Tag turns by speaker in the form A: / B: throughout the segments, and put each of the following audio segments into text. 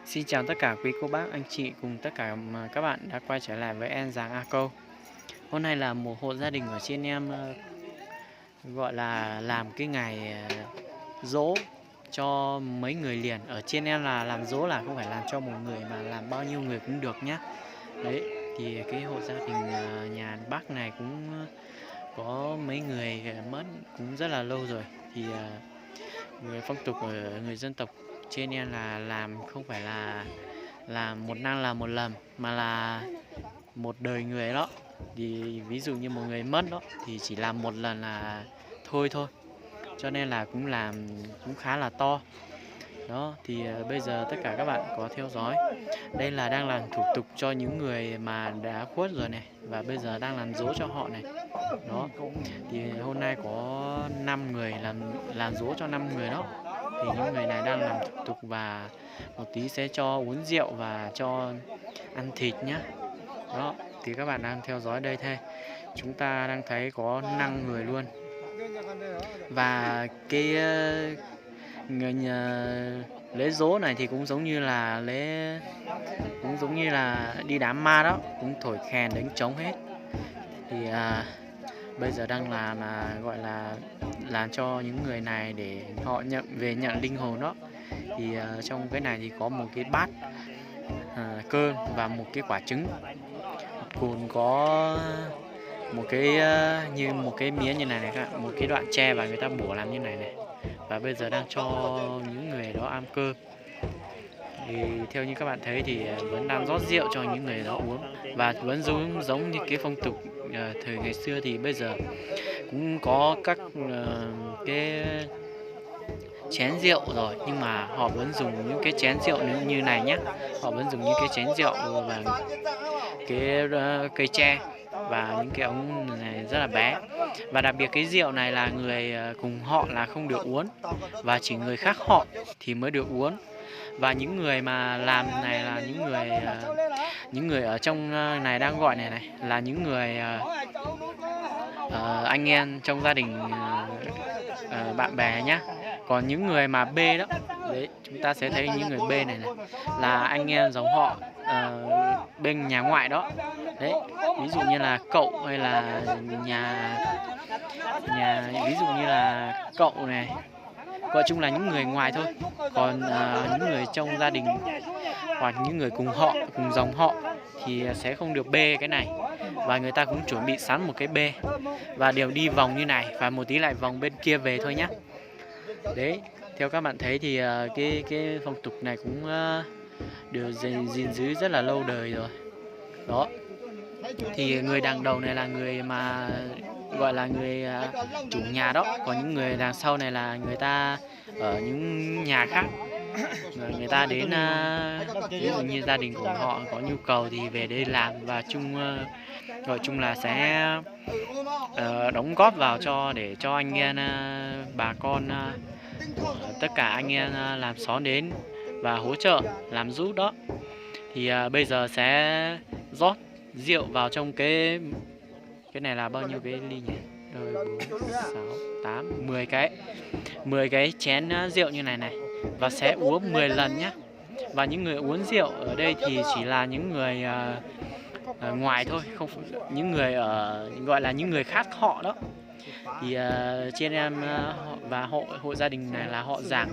A: Xin chào tất cả quý cô bác, anh chị cùng tất cả các bạn đã quay trở lại với em Giàng A Câu. Hôm nay là một hộ gia đình ở trên em gọi là làm cái ngày giỗ cho mấy người liền. Ở trên em là làm giỗ là không phải làm cho một người mà làm bao nhiêu người cũng được nhá. Đấy, thì cái hộ gia đình nhà bác này cũng có mấy người mất cũng rất là lâu rồi. Thì người phong tục ở người dân tộc trên em là làm không phải là một năm là một lần mà là một đời người đó. Thì ví dụ như một người mất đó thì chỉ làm một lần là thôi, cho nên là cũng làm cũng khá là to đó. Thì bây giờ tất cả các bạn có theo dõi, đây là đang làm thủ tục cho những người mà đã khuất rồi này, và bây giờ đang làm dỗ cho họ này đó. Thì hôm nay có 5 người làm dỗ cho 5 người đó. Thì những người này đang làm thủ tục và một tí sẽ cho uống rượu và cho ăn thịt nhá. Đó, thì các bạn đang theo dõi đây thôi. Chúng ta đang thấy có 5 người luôn. Và cái người lễ dỗ này thì cũng giống như là đi đám ma đó, cũng thổi kèn đánh trống hết. Thì bây giờ đang làm gọi là làm cho những người này để họ nhận linh hồn đó. Thì trong cái này thì có một cái bát cơm và một cái quả trứng, còn có một cái như một cái miếng như này các bạn, một cái đoạn tre và người ta bổ làm như này này. Và bây giờ đang cho những người đó ăn cơm. Thì theo như các bạn thấy thì vẫn đang rót rượu cho những người đó uống, và vẫn giống như cái phong tục thời ngày xưa. Thì bây giờ cũng có các cái chén rượu rồi, nhưng mà họ vẫn dùng những cái chén rượu như này nhé. Họ vẫn dùng những cái chén rượu và cái cây tre và những cái ống này rất là bé. Và đặc biệt cái rượu này là người cùng họ là không được uống, và chỉ người khác họ thì mới được uống. Và những người mà làm này là những người ở trong này đang gọi này là những người anh em trong gia đình, bạn bè nhá. Còn những người mà B đó, đấy chúng ta sẽ thấy những người B này là anh em dòng họ bên nhà ngoại đó. Đấy, ví dụ như là cậu hay là nhà ví dụ như là cậu này, gọi chung là những người ngoài thôi. Còn những người trong gia đình hoặc những người cùng họ, cùng dòng họ thì sẽ không được bê cái này. Và người ta cũng chuẩn bị sẵn một cái bê và đều đi vòng như này, và một tí lại vòng bên kia về thôi nhá. Đấy, theo các bạn thấy thì cái phong tục này cũng được gìn giữ rất là lâu đời rồi đó. Thì người đằng đầu này là người mà gọi là người chủ nhà đó. Còn những người đằng sau này là người ta ở những nhà khác, người ta đến ví dụ như gia đình của họ có nhu cầu thì về đây làm, và gọi chung là sẽ đóng góp vào để cho anh em bà con tất cả anh em làm xóm đến và hỗ trợ làm giúp đó. Thì bây giờ sẽ rót rượu vào trong cái này là bao nhiêu cái ly nhỉ? Rồi 4, 6, 8, 10 cái chén rượu như này. Và sẽ uống 10 lần nhé. Và những người uống rượu ở đây thì chỉ là những người ngoài thôi, không những người gọi là những người khác họ đó. Thì trên em và hộ gia đình này là họ Giàng,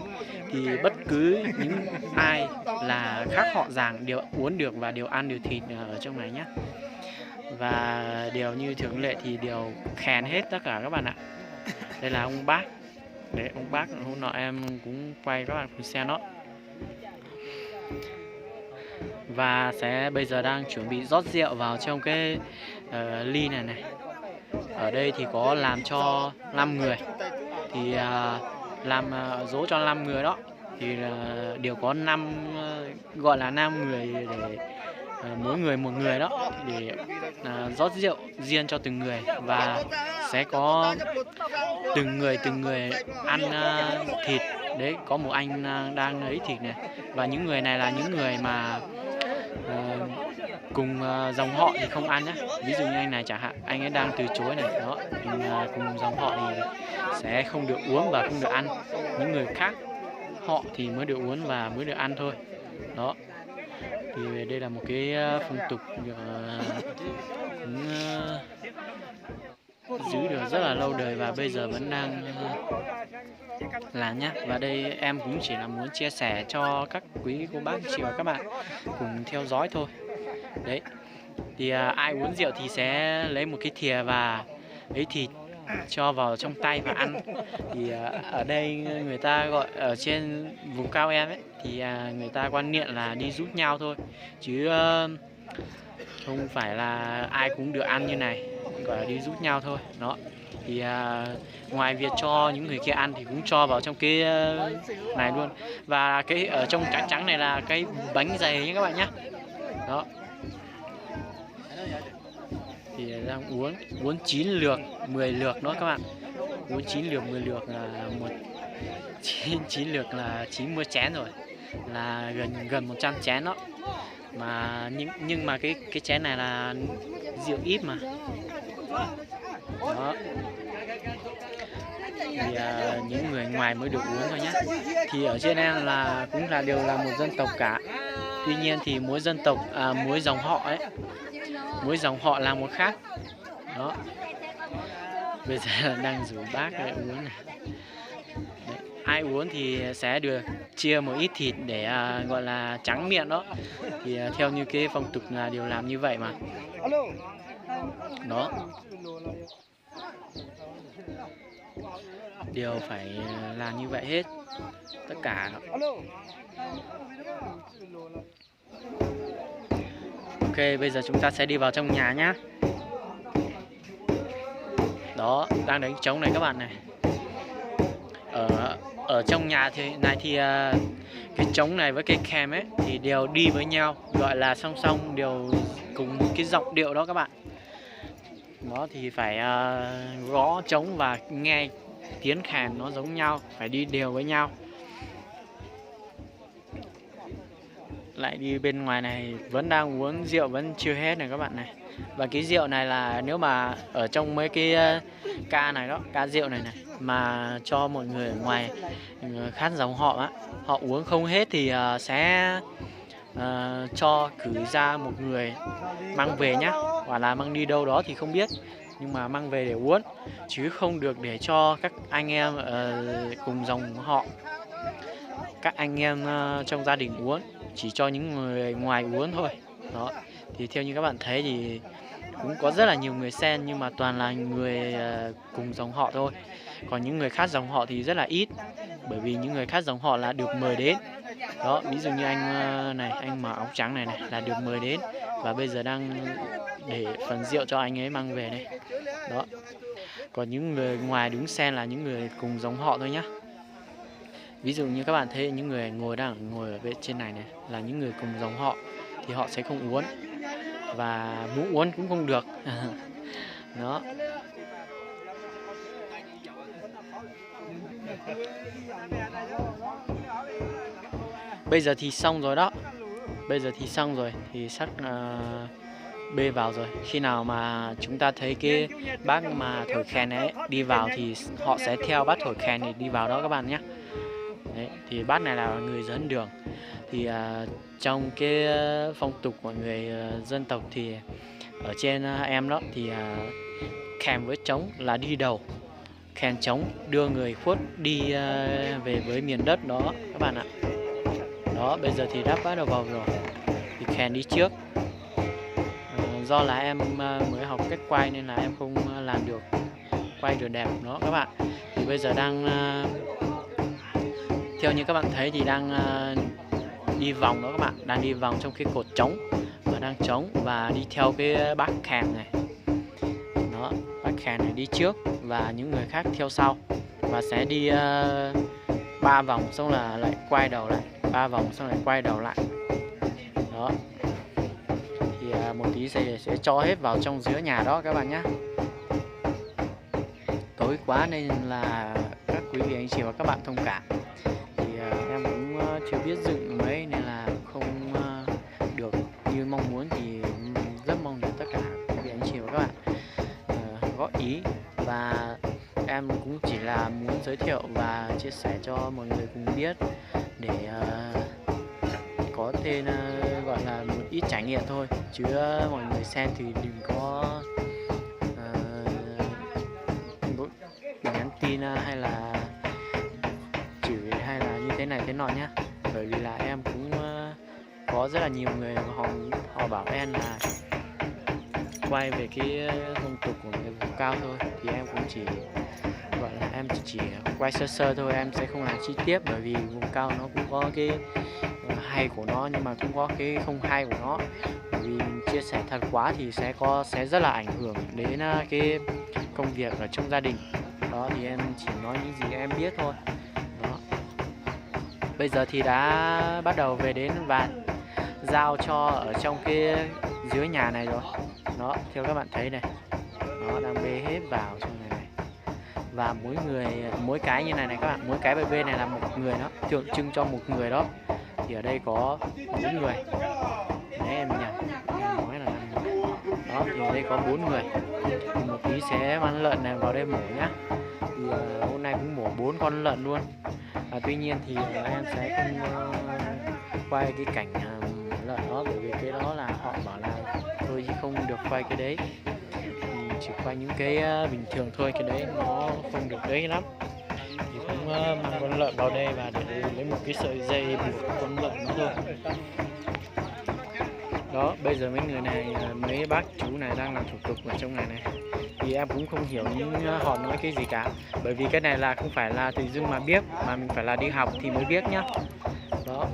A: thì bất cứ những ai là khác họ Giàng đều uống được và đều ăn được thịt ở trong này nhé. Và đều như thường lệ thì đều khen hết tất cả các bạn ạ. Đây là ông bác. Đấy, ông bác hôm nọ em cũng quay các bạn cùng xem đó. Và sẽ bây giờ đang chuẩn bị rót rượu vào trong cái ly này. Ở đây thì có làm cho 5 người. Thì làm dỗ cho 5 người đó. Thì đều có 5 gọi là 5 người để mỗi người một người đó, để rót rượu riêng cho từng người. Và sẽ có từng người ăn thịt. Đấy, có một anh đang lấy thịt này. Và những người này là những người mà cùng dòng họ thì không ăn nhé. Ví dụ như anh này chẳng hạn, anh ấy đang từ chối này đó. Cùng dòng họ thì sẽ không được uống và không được ăn. Những người khác họ thì mới được uống và mới được ăn thôi. Đó, thì đây là một cái phong tục cũng giữ được rất là lâu đời và bây giờ vẫn đang làm nhá. Và đây em cũng chỉ là muốn chia sẻ cho các quý cô bác chị và các bạn cùng theo dõi thôi. Đấy, thì ai uống rượu thì sẽ lấy một cái thìa và lấy thịt cho vào trong tay và ăn. Thì ở đây người ta gọi, ở trên vùng cao em ấy thì người ta quan niệm là đi giúp nhau thôi, chứ không phải là ai cũng được ăn như này, gọi là đi giúp nhau thôi. Đó, thì ngoài việc cho những người kia ăn thì cũng cho vào trong cái này luôn. Và cái ở trong trắng trắng này là cái bánh dày nhé các bạn nhé. Đó, thì đang uống 9 lượt 10 lượt đó các bạn. Uống 9 lượt 10 lượt là 9 lượt là 90 chén rồi, là gần 100 chén đó. Mà nhưng mà cái chén này là rượu ít mà. Đó, thì những người ngoài mới được uống thôi nhé. Thì ở trên em là cũng đều là một dân tộc cả. Tuy nhiên thì mỗi dân tộc, mỗi dòng họ ấy, mỗi dòng họ là một khác. Đó, bây giờ đang rủ bác để uống này. Đấy, ai uống thì sẽ được chia một ít thịt để gọi là trắng miệng đó. Thì theo như cái phong tục là đều làm như vậy mà. Đó, đều phải làm như vậy hết, tất cả. Ok, bây giờ chúng ta sẽ đi vào trong nhà nhá. Đó, đang đánh trống này các bạn này. Ở trong nhà thì cái trống này với cái kèn ấy thì đều đi với nhau, gọi là song song, đều cùng một cái giọng điệu đó các bạn. Đó, thì phải gõ trống và nghe tiếng kèn nó giống nhau, phải đi đều với nhau. Lại đi bên ngoài này vẫn đang uống rượu, vẫn chưa hết này các bạn này. Và cái rượu này là nếu mà ở trong mấy cái ca này đó, ca rượu này mà cho mọi người ở ngoài khác dòng họ á, họ uống không hết thì sẽ cho cử ra một người mang về nhá, hoặc là mang đi đâu đó thì không biết, nhưng mà mang về để uống, chứ không được để cho các anh em cùng dòng họ, các anh em trong gia đình uống, chỉ cho những người ngoài uống thôi. Đó, thì theo như các bạn thấy thì cũng có rất là nhiều người xem, nhưng mà toàn là người cùng dòng họ thôi. Còn những người khác dòng họ thì rất là ít, bởi vì những người khác dòng họ là được mời đến. Đó, ví dụ như anh này, anh mặc áo trắng này là được mời đến, và bây giờ đang để phần rượu cho anh ấy mang về đây. Đó, còn những người ngoài đứng xem là những người cùng dòng họ thôi nhá. Ví dụ như các bạn thấy những người đang ngồi ở bên trên này là những người cùng dòng họ thì họ sẽ không uống, và muốn uống cũng không được. Đó, bây giờ thì xong rồi đó. Bây giờ thì xong rồi, thì sắp bê vào rồi. Khi nào mà chúng ta thấy cái bác mà thổi kèn ấy đi vào thì họ sẽ theo bác thổi kèn để đi vào đó các bạn nhé. Đấy, thì bác này là người dẫn đường. Thì trong cái phong tục của người dân tộc thì ở trên em đó thì kèn với trống là đi đầu, kèn trống đưa người khuất đi về với miền đất đó các bạn ạ. Đó, bây giờ thì đã bắt đầu vào rồi, thì kèn đi trước. Do là em mới học cách quay nên là em không làm được quay được đẹp đó các bạn. Thì bây giờ đang theo như các bạn thấy thì đang đi vòng đó các bạn, đang đi vòng trong cái cột trống và đang trống và đi theo cái bác kèn này. Đó, bác kèn này đi trước và những người khác theo sau, và sẽ đi 3 vòng xong là lại quay đầu lại, 3 vòng xong lại quay đầu lại. Đó, thì một tí sẽ cho hết vào trong giữa nhà đó các bạn nhé. Tối quá nên là các quý vị anh chị và các bạn thông cảm. Thì em cũng chưa biết dựng mấy nên là không được như mong muốn, thì rất mong được tất cả quý vị anh chị và các bạn góp ý. Và em cũng chỉ là muốn giới thiệu và chia sẻ cho mọi người cùng biết để có thêm gọi là một ít trải nghiệm thôi, chứ mọi người xem thì đừng có nhắn tin hay là chửi hay là như thế này thế nọ nhá. Bởi vì là em cũng có rất là nhiều người họ bảo em là quay về cái phong tục của người vùng cao thôi, thì em cũng chỉ gọi là em chỉ quay sơ sơ thôi, em sẽ không làm chi tiết, bởi vì vùng cao nó cũng có cái hay của nó nhưng mà cũng có cái không hay của nó. Bởi vì mình chia sẻ thật quá thì sẽ rất là ảnh hưởng đến cái công việc ở trong gia đình. Đó thì em chỉ nói những gì em biết thôi. Đó. Bây giờ thì đã bắt đầu về đến và giao cho ở trong cái dưới nhà này rồi. Đó, theo các bạn thấy này, nó đang bê hết vào trong này này. Và mỗi cái như này này các bạn, mỗi cái bê này là một người, đó tượng trưng cho một người. Đó thì ở đây có 4 người. Đấy, em nhầm, em nói là 5 người. Đó thì ở đây có 4 người. Thì một tí sẽ mang lợn này vào đây mổ nhá. Thì hôm nay cũng mổ 4 con lợn luôn. Tuy nhiên thì em sẽ không quay cái cảnh lợn đó, bởi vì cái đó là họ bảo là thôi chứ không được quay cái đấy, chỉ quay những cái bình thường thôi, cái đấy nó không được đấy lắm. Thì cũng mang con lợn vào đây và để lấy một cái sợi dây buộc con lợn đó thôi. Đó, bây giờ mấy người này, mấy bác chú này đang làm thủ tục ở trong này này, thì em cũng không hiểu họ nói cái gì cả, bởi vì cái này là không phải là tự dưng mà biết, mà mình phải là đi học thì mới biết nhá. Đó.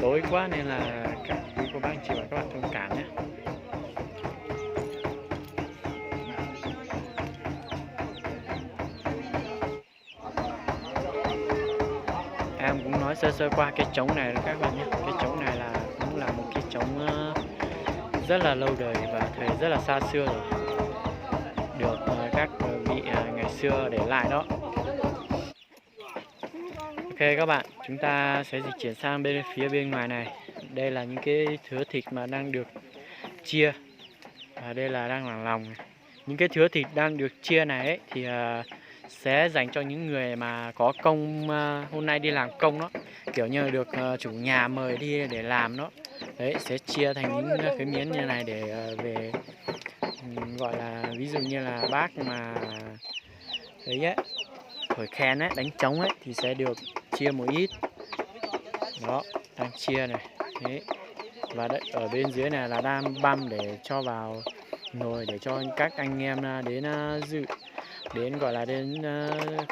A: Tối quá nên là các quý cô bác anh chị và các bạn thông cảm nhé. Em cũng nói sơ sơ qua cái trống này các bạn nhé. Cái trống này là cũng là một cái trống rất là lâu đời và thời rất là xa xưa rồi, được các vị ngày xưa để lại đó. Ok các bạn, chúng ta sẽ di chuyển sang phía bên ngoài này. Đây là những cái thứa thịt mà đang được chia, và đây là đang là lòng. Những cái thứa thịt đang được chia này ấy, thì sẽ dành cho những người mà có công, hôm nay đi làm công đó, kiểu như được chủ nhà mời đi để làm đó. Đấy, sẽ chia thành những cái miếng như này để về gọi là ví dụ như là bác mà đấy ấy, thổi khen ấy, đánh trống ấy thì sẽ được chia một ít. Đó, đang chia này. Đấy. Và đấy, ở bên dưới này là đang băm để cho vào nồi để cho các anh em đến dự, đến gọi là đến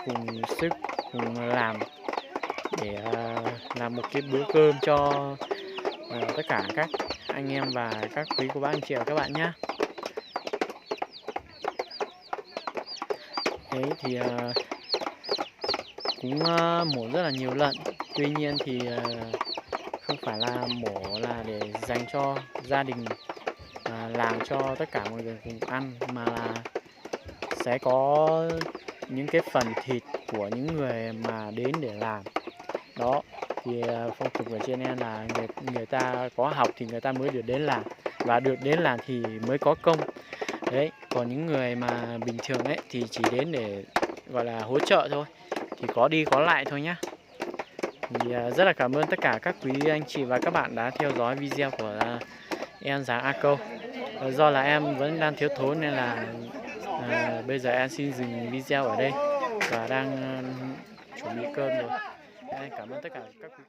A: cùng sức cùng làm để làm một cái bữa cơm cho tất cả các anh em và các quý cô bác anh chị và các bạn nhé. Đấy thì cũng mổ rất là nhiều lợn, tuy nhiên thì không phải là mổ là để dành cho gia đình làm cho tất cả mọi người cùng ăn, mà là sẽ có những cái phần thịt của những người mà đến để làm. Đó thì phong tục ở trên em là người ta có học thì người ta mới được đến làm, và được đến làm thì mới có công. Đấy, còn những người mà bình thường ấy thì chỉ đến để gọi là hỗ trợ thôi, thì có đi có lại thôi nhá. Thì rất là cảm ơn tất cả các quý anh chị và các bạn đã theo dõi video của em Giàng A Câu. Do là em vẫn đang thiếu thốn nên là bây giờ em xin dừng video ở đây và đang chuẩn bị cơm rồi. Em cảm ơn tất cả các quý